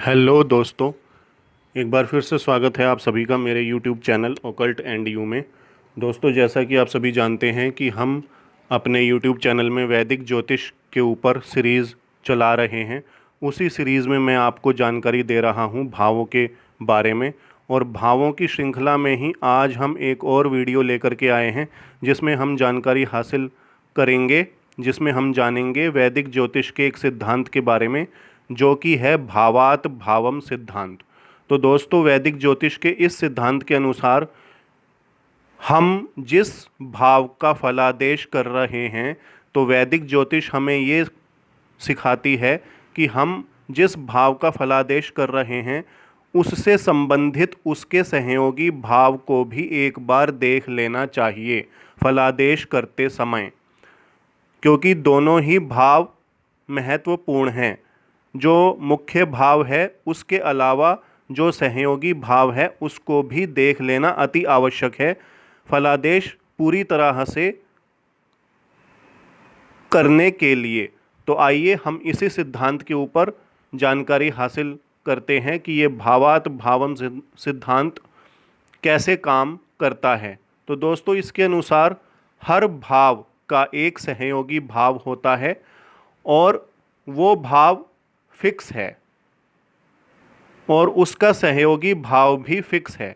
Hello दोस्तों। एक बार फिर से स्वागत है आप सभी का मेरे YouTube channel occult and you में। दोस्तों, जैसा कि आप सभी जानते हैं कि हम अपने यूट्यूब चैनल में वैदिक ज्योतिष के ऊपर सीरीज़ चला रहे हैं। उसी सीरीज़ में मैं आपको जानकारी दे रहा हूं भावों के बारे में, और भावों की श्रृंखला में ही आज हम एक और वीडियो लेकर के आए हैं जिसमें हम जानकारी हासिल करेंगे, जिसमें हम जानेंगे वैदिक ज्योतिष के एक सिद्धांत के बारे में जो कि है भावात भावम सिद्धांत। तो दोस्तों, वैदिक ज्योतिष के इस सिद्धांत के अनुसार हम जिस भाव का फलादेश कर रहे हैं, तो वैदिक ज्योतिष हमें ये सिखाती है कि हम जिस भाव का फलादेश कर रहे हैं उससे संबंधित उसके सहयोगी भाव को भी एक बार देख लेना चाहिए फलादेश करते समय, क्योंकि दोनों ही भाव महत्वपूर्ण हैं। जो मुख्य भाव है उसके अलावा जो सहयोगी भाव है उसको भी देख लेना अति आवश्यक है फलादेश पूरी तरह से करने के लिए। तो आइए हम इसी सिद्धांत के ऊपर जानकारी हासिल करते हैं कि ये भावात भावम सिद्धांत कैसे काम करता है। तो दोस्तों, इसके अनुसार हर भाव का एक सहयोगी भाव होता है और वो भाव फिक्स है और उसका सहयोगी भाव भी फिक्स है।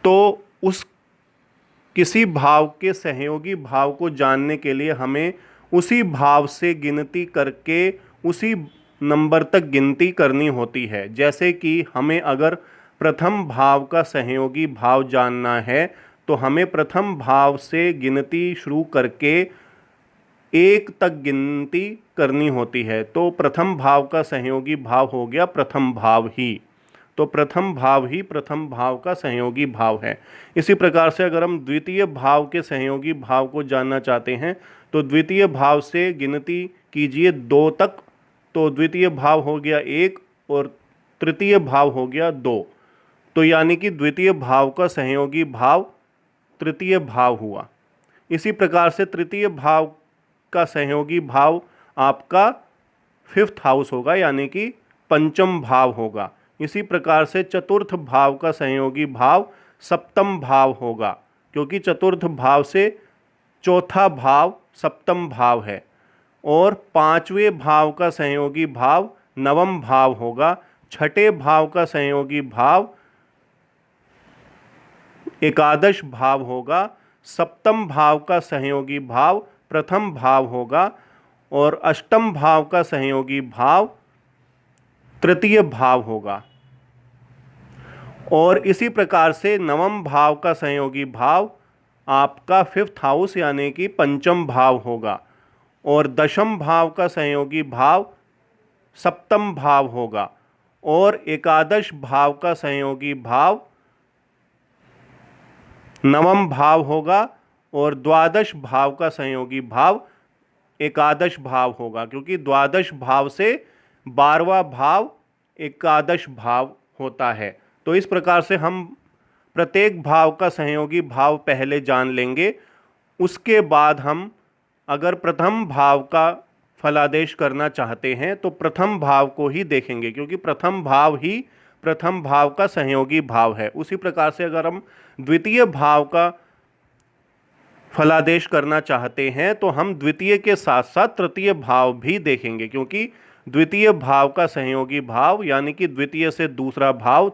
तो उस किसी भाव के सहयोगी भाव को जानने के लिए हमें उसी भाव से गिनती करके उसी नंबर तक गिनती करनी होती है। जैसे कि हमें अगर प्रथम भाव का सहयोगी भाव जानना है तो हमें प्रथम भाव से गिनती शुरू करके एक तक गिनती करनी होती है। तो प्रथम भाव का सहयोगी भाव हो गया प्रथम भाव ही। तो प्रथम भाव ही प्रथम भाव का सहयोगी भाव है। इसी प्रकार से अगर हम द्वितीय भाव के सहयोगी भाव को जानना चाहते हैं तो द्वितीय भाव से गिनती कीजिए 2 तक। तो द्वितीय भाव हो गया 1 और तृतीय भाव हो गया 2। तो यानी कि द्वितीय भाव का सहयोगी भाव तृतीय भाव हुआ। इसी प्रकार से तृतीय भाव का सहयोगी भाव आपका 5th हाउस होगा, यानी कि पंचम भाव होगा। इसी प्रकार से चतुर्थ भाव का सहयोगी भाव सप्तम भाव होगा, क्योंकि चतुर्थ भाव से चौथा भाव सप्तम भाव है। और पांचवें भाव का सहयोगी भाव नवम भाव होगा। छठे भाव का सहयोगी भाव एकादश भाव होगा। सप्तम भाव का सहयोगी भाव प्रथम भाव होगा और अष्टम भाव का सहयोगी भाव तृतीय भाव होगा। और इसी प्रकार से नवम भाव का सहयोगी भाव आपका 5th हाउस यानी कि पंचम भाव होगा और दशम भाव का सहयोगी भाव सप्तम भाव होगा और एकादश भाव का सहयोगी भाव नवम भाव होगा और द्वादश भाव का सहयोगी भाव एकादश भाव होगा, क्योंकि द्वादश भाव से 12वां भाव एकादश भाव होता है। तो इस प्रकार से हम प्रत्येक भाव का सहयोगी भाव पहले जान लेंगे। उसके बाद हम अगर प्रथम भाव का फलादेश करना चाहते हैं तो प्रथम भाव को ही देखेंगे, क्योंकि प्रथम भाव ही प्रथम भाव का सहयोगी भाव है। उसी प्रकार से अगर हम द्वितीय भाव का फलादेश करना चाहते हैं तो हम द्वितीय के साथ साथ तृतीय भाव भी देखेंगे, क्योंकि द्वितीय भाव का सहयोगी भाव यानी कि द्वितीय से दूसरा भाव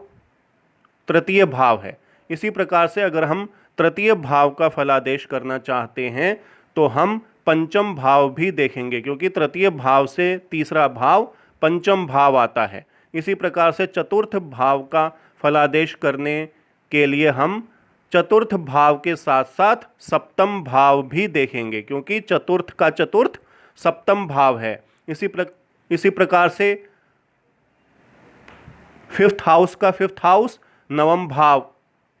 तृतीय भाव है। इसी प्रकार से अगर हम तृतीय भाव का फलादेश करना चाहते हैं तो हम पंचम भाव भी देखेंगे, क्योंकि तृतीय भाव से तीसरा भाव पंचम भाव आता है। इसी प्रकार से चतुर्थ भाव का फलादेश करने के लिए हम चतुर्थ भाव के साथ साथ सप्तम भाव भी देखेंगे, क्योंकि चतुर्थ का चतुर्थ सप्तम भाव है। इसी प्रकार से 5th हाउस का 5th हाउस नवम भाव।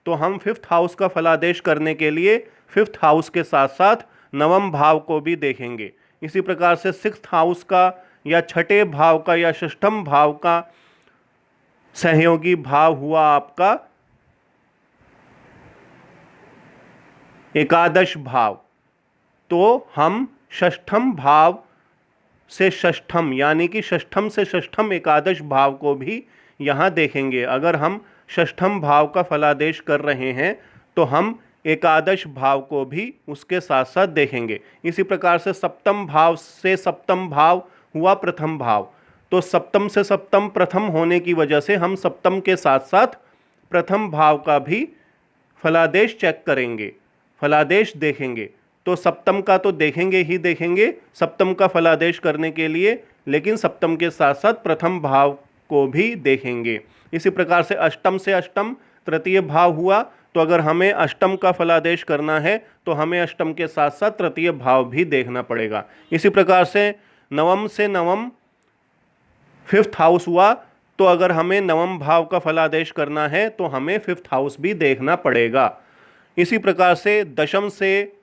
तो हम 5th हाउस का फलादेश करने के लिए 5th हाउस के साथ साथ नवम भाव को भी देखेंगे। इसी प्रकार से 6th हाउस का या छठे भाव का या षष्ठम भाव का सहयोगी भाव हुआ आपका एकादश भाव। तो हम षष्ठम भाव से षष्ठम यानी कि षष्ठम से षष्ठम एकादश भाव को भी यहाँ देखेंगे। अगर हम षष्ठम भाव का फलादेश कर रहे हैं तो हम एकादश भाव को भी उसके साथ साथ देखेंगे। इसी प्रकार से सप्तम भाव से सप्तम भाव हुआ प्रथम भाव, तो सप्तम से सप्तम प्रथम होने की वजह से हम सप्तम के साथ साथ प्रथम भाव का भी फलादेश चेक करेंगे, फलादेश देखेंगे। तो सप्तम का तो देखेंगे ही देखेंगे सप्तम का फलादेश करने के लिए, लेकिन सप्तम के साथ साथ प्रथम भाव को भी देखेंगे। इसी प्रकार से अष्टम से अष्टम तृतीय भाव हुआ, तो अगर हमें अष्टम का फलादेश करना है तो हमें अष्टम के साथ साथ तृतीय भाव भी देखना पड़ेगा। इसी प्रकार से नवम से नवम फिफ्थ हाउस हुआ, तो अगर हमें नवम भाव का फलादेश करना है तो हमें फिफ्थ हाउस भी देखना पड़ेगा। इसी प्रकार से दशम से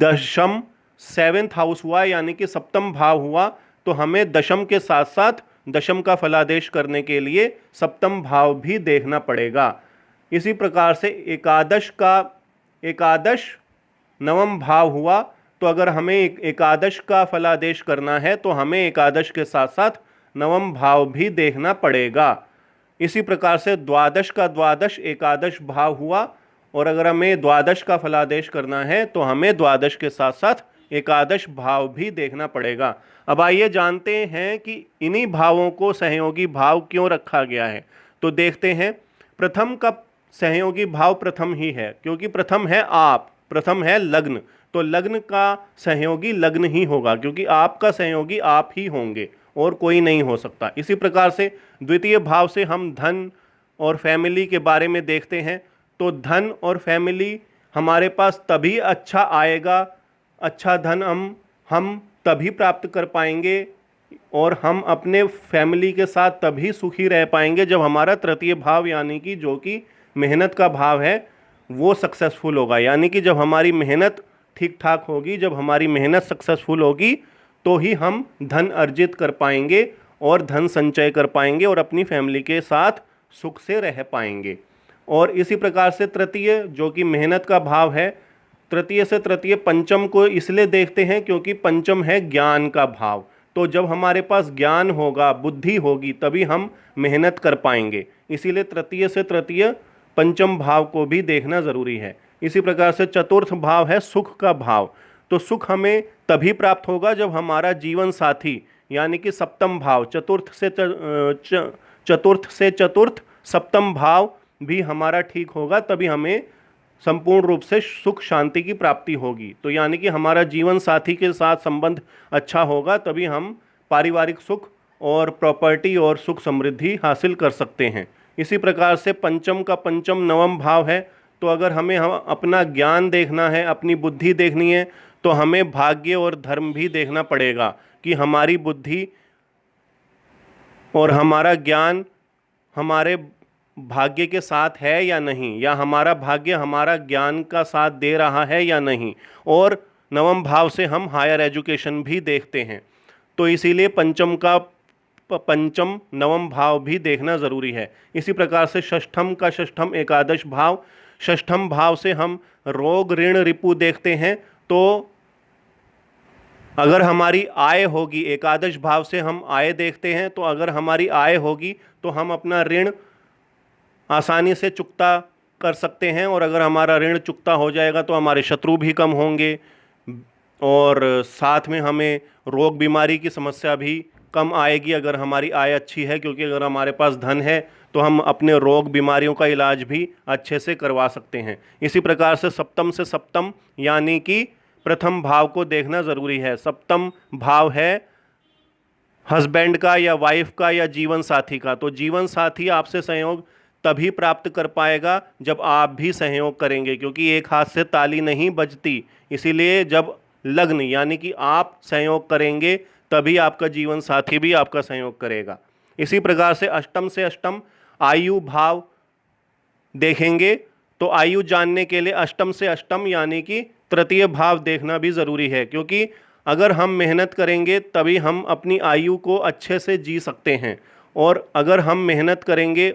दशम सेवेंथ हाउस हुआ यानी कि सप्तम भाव हुआ, तो हमें दशम के साथ साथ दशम का फलादेश करने के लिए सप्तम भाव भी देखना पड़ेगा। इसी प्रकार से एकादश नवम भाव हुआ, तो अगर हमें एकादश का फलादेश करना है तो हमें एकादश के साथ साथ नवम भाव भी देखना पड़ेगा। इसी प्रकार से द्वादश का द्वादश एकादश भाव हुआ, और अगर हमें द्वादश का फलादेश करना है तो हमें द्वादश के साथ साथ एकादश भाव भी देखना पड़ेगा। अब आइए जानते हैं कि इन्हीं भावों को सहयोगी भाव क्यों रखा गया है। तो देखते हैं, प्रथम का सहयोगी भाव प्रथम ही है, क्योंकि प्रथम है आप, प्रथम है लग्न, तो लग्न का सहयोगी लग्न ही होगा, क्योंकि आपका सहयोगी आप ही होंगे और कोई नहीं हो सकता। इसी प्रकार से द्वितीय भाव से हम धन और फैमिली के बारे में देखते हैं, तो धन और फैमिली हमारे पास तभी अच्छा आएगा, अच्छा धन हम तभी प्राप्त कर पाएंगे और हम अपने फैमिली के साथ तभी सुखी रह पाएंगे जब हमारा तृतीय भाव यानी कि जो कि मेहनत का भाव है वो सक्सेसफुल होगा। यानी कि जब हमारी मेहनत ठीक ठाक होगी, जब हमारी मेहनत सक्सेसफुल होगी, तो ही हम धन अर्जित कर पाएंगे और धन संचय कर पाएंगे और अपनी फैमिली के साथ सुख से रह पाएंगे। और इसी प्रकार से तृतीय जो कि मेहनत का भाव है, तृतीय से तृतीय पंचम को इसलिए देखते हैं क्योंकि पंचम है ज्ञान का भाव। तो जब हमारे पास ज्ञान होगा, बुद्धि होगी, तभी हम मेहनत कर पाएंगे। इसीलिए तृतीय से तृतीय पंचम भाव को भी देखना ज़रूरी है। इसी प्रकार से चतुर्थ भाव है सुख का भाव। तो सुख हमें तभी प्राप्त होगा जब हमारा जीवन साथी यानी कि सप्तम भाव, चतुर्थ से चतुर्थ सप्तम भाव भी हमारा ठीक होगा, तभी हमें संपूर्ण रूप से सुख शांति की प्राप्ति होगी। तो यानी कि हमारा जीवन साथी के साथ संबंध अच्छा होगा, तभी हम पारिवारिक सुख और प्रॉपर्टी और सुख समृद्धि हासिल कर सकते हैं। इसी प्रकार से पंचम का पंचम नवम भाव है, तो अगर हमें अपना ज्ञान देखना है, अपनी बुद्धि देखनी है, तो हमें भाग्य और धर्म भी देखना पड़ेगा कि हमारी बुद्धि और हमारा ज्ञान हमारे भाग्य के साथ है या नहीं, या हमारा भाग्य हमारा ज्ञान का साथ दे रहा है या नहीं। और नवम भाव से हम हायर एजुकेशन भी देखते हैं, तो इसीलिए पंचम नवम भाव भी देखना ज़रूरी है। इसी प्रकार से षष्ठम का षष्ठम एकादश भाव, षष्ठम भाव से हम रोग ऋण रिपु देखते हैं। तो अगर हमारी आय होगी, एकादश भाव से हम आय देखते हैं, तो अगर हमारी आय होगी तो हम अपना ऋण आसानी से चुकता कर सकते हैं, और अगर हमारा ऋण चुकता हो जाएगा तो हमारे शत्रु भी कम होंगे और साथ में हमें रोग बीमारी की समस्या भी कम आएगी अगर हमारी आय अच्छी है, क्योंकि अगर हमारे पास धन है तो हम अपने रोग बीमारियों का इलाज भी अच्छे से करवा सकते हैं। इसी प्रकार से सप्तम से सप्तम यानी कि प्रथम भाव को देखना ज़रूरी है। सप्तम भाव है हस्बैंड का या वाइफ का या जीवन साथी का, तो जीवन साथी आपसे सहयोग तभी प्राप्त कर पाएगा जब आप भी सहयोग करेंगे, क्योंकि एक हाथ से ताली नहीं बजती। इसीलिए जब लग्न यानी कि आप सहयोग करेंगे तभी आपका जीवन साथी भी आपका सहयोग करेगा। इसी प्रकार से अष्टम से अष्टम आयु भाव देखेंगे, तो आयु जानने के लिए अष्टम से अष्टम यानी कि तृतीय भाव देखना भी ज़रूरी है, क्योंकि अगर हम मेहनत करेंगे तभी हम अपनी आयु को अच्छे से जी सकते हैं, और अगर हम मेहनत करेंगे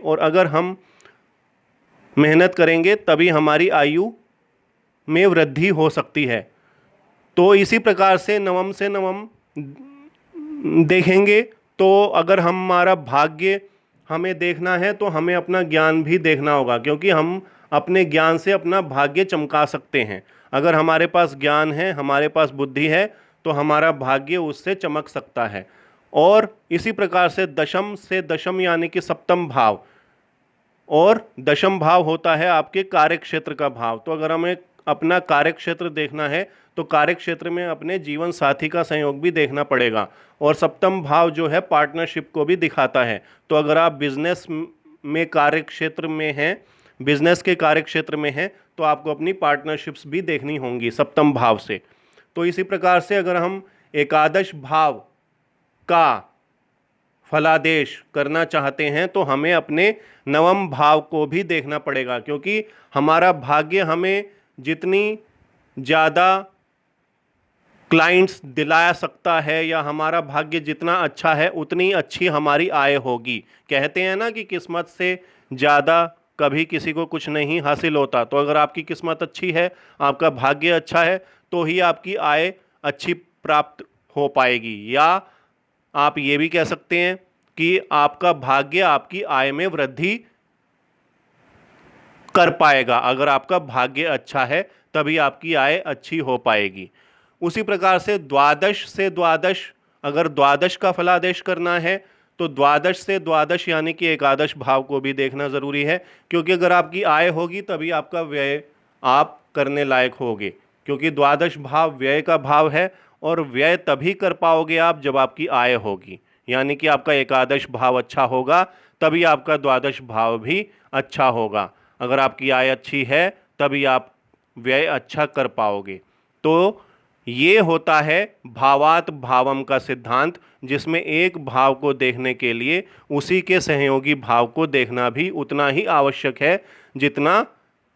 तभी हमारी आयु में वृद्धि हो सकती है। तो इसी प्रकार से नवम देखेंगे तो अगर हमारा भाग्य हमें देखना है तो हमें अपना ज्ञान भी देखना होगा, क्योंकि हम अपने ज्ञान से अपना भाग्य चमका सकते हैं। अगर हमारे पास ज्ञान है, हमारे पास बुद्धि है, तो हमारा भाग्य उससे चमक सकता है। और इसी प्रकार से दशम से दशम यानी कि सप्तम भाव, और दशम भाव होता है आपके कार्य क्षेत्र का भाव। तो अगर हमें अपना कार्य क्षेत्र देखना है तो कार्य क्षेत्र में अपने जीवन साथी का संयोग भी देखना पड़ेगा। और सप्तम भाव जो है पार्टनरशिप को भी दिखाता है। तो अगर आप बिजनेस में कार्य क्षेत्र में हैं, बिजनेस के कार्य क्षेत्र में हैं, तो आपको अपनी पार्टनरशिप्स भी देखनी होंगी सप्तम भाव से। तो इसी प्रकार से अगर हम एकादश भाव का फलादेश करना चाहते हैं तो हमें अपने नवम भाव को भी देखना पड़ेगा, क्योंकि हमारा भाग्य हमें जितनी ज़्यादा क्लाइंट्स दिला सकता है या हमारा भाग्य जितना अच्छा है उतनी अच्छी हमारी आय होगी। कहते हैं ना कि किस्मत से ज़्यादा कभी किसी को कुछ नहीं हासिल होता। तो अगर आपकी किस्मत अच्छी है, आपका भाग्य अच्छा है, तो ही आपकी आय अच्छी प्राप्त हो पाएगी। या आप ये भी कह सकते हैं कि आपका भाग्य आपकी आय में वृद्धि कर पाएगा। अगर आपका भाग्य अच्छा है तभी आपकी आय अच्छी हो पाएगी। उसी प्रकार से द्वादश से द्वादश, अगर द्वादश का फलादेश करना है तो द्वादश से द्वादश यानी कि एकादश भाव को भी देखना ज़रूरी है, क्योंकि अगर आपकी आय होगी तभी आपका व्यय आप करने लायक होगे, क्योंकि द्वादश भाव व्यय का भाव है। और व्यय तभी कर पाओगे आप जब आपकी आय होगी, यानी कि आपका एकादश भाव अच्छा होगा तभी आपका द्वादश भाव भी अच्छा होगा। अगर आपकी आय अच्छी है तभी आप व्यय अच्छा कर पाओगे। तो ये होता है भावात भावम का सिद्धांत, जिसमें एक भाव को देखने के लिए उसी के सहयोगी भाव को देखना भी उतना ही आवश्यक है जितना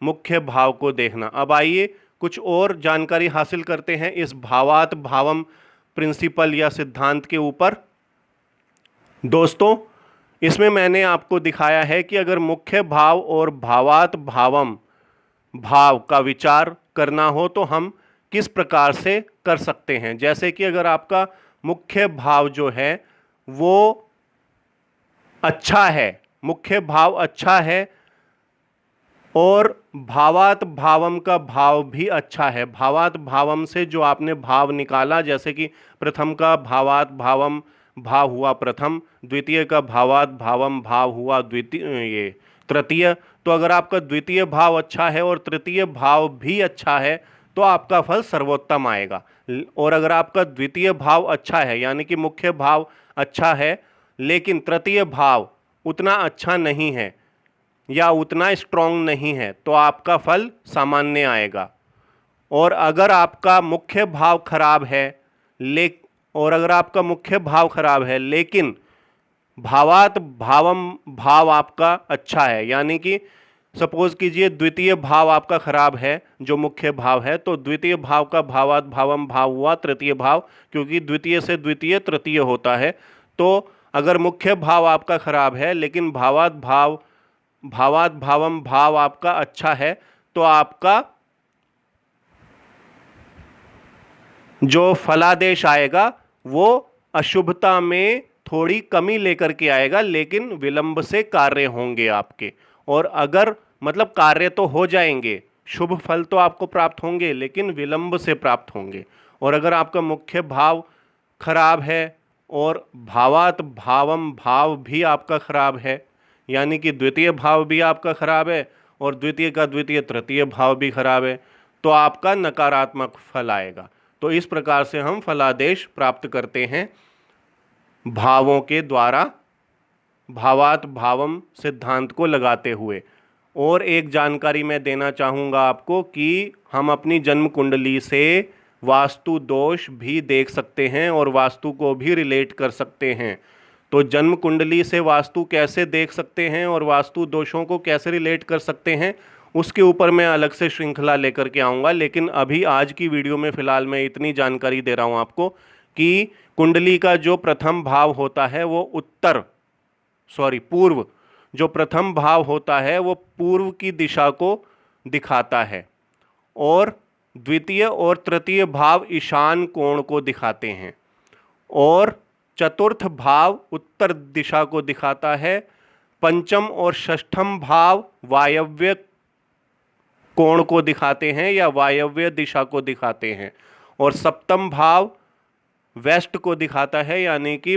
मुख्य भाव को देखना। अब आइए कुछ और जानकारी हासिल करते हैं इस भावात भावम प्रिंसिपल या सिद्धांत के ऊपर। दोस्तों, इसमें मैंने आपको दिखाया है कि अगर मुख्य भाव और भावात भावम भाव का विचार करना हो तो हम किस प्रकार से कर सकते हैं। जैसे कि अगर आपका मुख्य भाव जो है वो अच्छा है, मुख्य भाव अच्छा है और भावात भावम का भाव भी अच्छा है। भावात भावम से जो आपने भाव निकाला, जैसे कि प्रथम का भावात भावम भाव हुआ प्रथम, द्वितीय का भावात भावम भाव हुआ द्वितीय, ये तृतीय। तो अगर आपका द्वितीय भाव अच्छा है और तृतीय भाव भी अच्छा है तो आपका फल सर्वोत्तम आएगा। और अगर आपका द्वितीय भाव अच्छा है यानी कि मुख्य भाव अच्छा है लेकिन तृतीय भाव उतना अच्छा नहीं है या उतना स्ट्रॉन्ग नहीं है तो आपका फल सामान्य आएगा। और अगर आपका मुख्य भाव खराब है अगर आपका मुख्य भाव खराब है लेकिन भावात भावम भाव आपका अच्छा है, यानी कि सपोज कीजिए द्वितीय भाव आपका खराब है जो मुख्य भाव है, तो द्वितीय भाव का भावात भावम भाव हुआ तृतीय भाव, क्योंकि द्वितीय से द्वितीय तृतीय होता है। तो अगर मुख्य भाव आपका खराब है लेकिन भावात भावम भाव आपका अच्छा है तो आपका जो फलादेश आएगा वो अशुभता में थोड़ी कमी लेकर के आएगा, लेकिन विलंब से कार्य होंगे आपके। और अगर मतलब कार्य तो हो जाएंगे, शुभ फल तो आपको प्राप्त होंगे लेकिन विलंब से प्राप्त होंगे। और अगर आपका मुख्य भाव खराब है और भावात भावम भाव भी आपका खराब है, यानी कि द्वितीय भाव भी आपका खराब है और द्वितीय का द्वितीय तृतीय भाव भी खराब है, तो आपका नकारात्मक फल आएगा। तो इस प्रकार से हम फलादेश प्राप्त करते हैं भावों के द्वारा, भावात भावम सिद्धांत को लगाते हुए। और एक जानकारी मैं देना चाहूँगा आपको कि हम अपनी जन्म कुंडली से वास्तु दोष भी देख सकते हैं और वास्तु को भी रिलेट कर सकते हैं। तो जन्म कुंडली से वास्तु कैसे देख सकते हैं और वास्तु दोषों को कैसे रिलेट कर सकते हैं, उसके ऊपर मैं अलग से श्रृंखला लेकर के आऊँगा। लेकिन अभी आज की वीडियो में फ़िलहाल मैं इतनी जानकारी दे रहा हूँ आपको कि कुंडली का जो प्रथम भाव होता है वो पूर्व, जो प्रथम भाव होता है वो पूर्व की दिशा को दिखाता है और द्वितीय और तृतीय भाव ईशान कोण को दिखाते हैं। और चतुर्थ भाव उत्तर दिशा को दिखाता है। पंचम और षष्ठम भाव वायव्य कोण को दिखाते हैं या वायव्य दिशा को दिखाते हैं। और सप्तम भाव वेस्ट को दिखाता है, यानी कि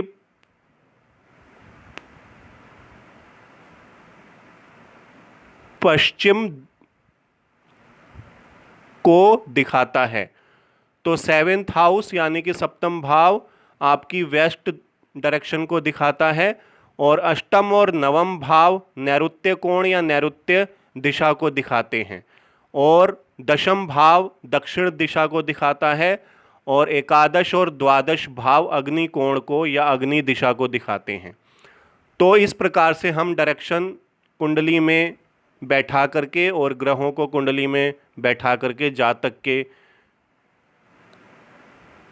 पश्चिम को दिखाता है। तो सेवेंथ हाउस यानी कि सप्तम भाव आपकी वेस्ट डायरेक्शन को दिखाता है। और अष्टम और नवम भाव नैऋत्य कोण या नैऋत्य दिशा को दिखाते हैं। और दशम भाव दक्षिण दिशा को दिखाता है। और एकादश और द्वादश भाव अग्नि कोण को या अग्नि दिशा को दिखाते हैं। तो इस प्रकार से हम डायरेक्शन कुंडली में बैठा करके और ग्रहों को कुंडली में बैठा करके जातक के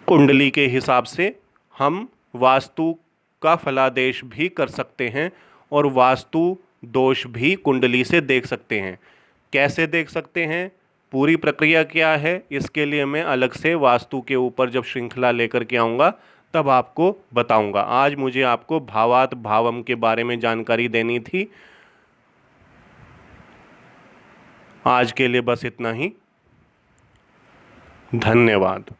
कुंडली के हिसाब से हम वास्तु का फलादेश भी कर सकते हैं और वास्तु दोष भी कुंडली से देख सकते हैं। कैसे देख सकते हैं, पूरी प्रक्रिया क्या है, इसके लिए मैं अलग से वास्तु के ऊपर जब श्रृंखला लेकर के आऊँगा तब आपको बताऊंगा। आज मुझे आपको भावात भावम के बारे में जानकारी देनी थी। आज के लिए बस इतना ही। धन्यवाद।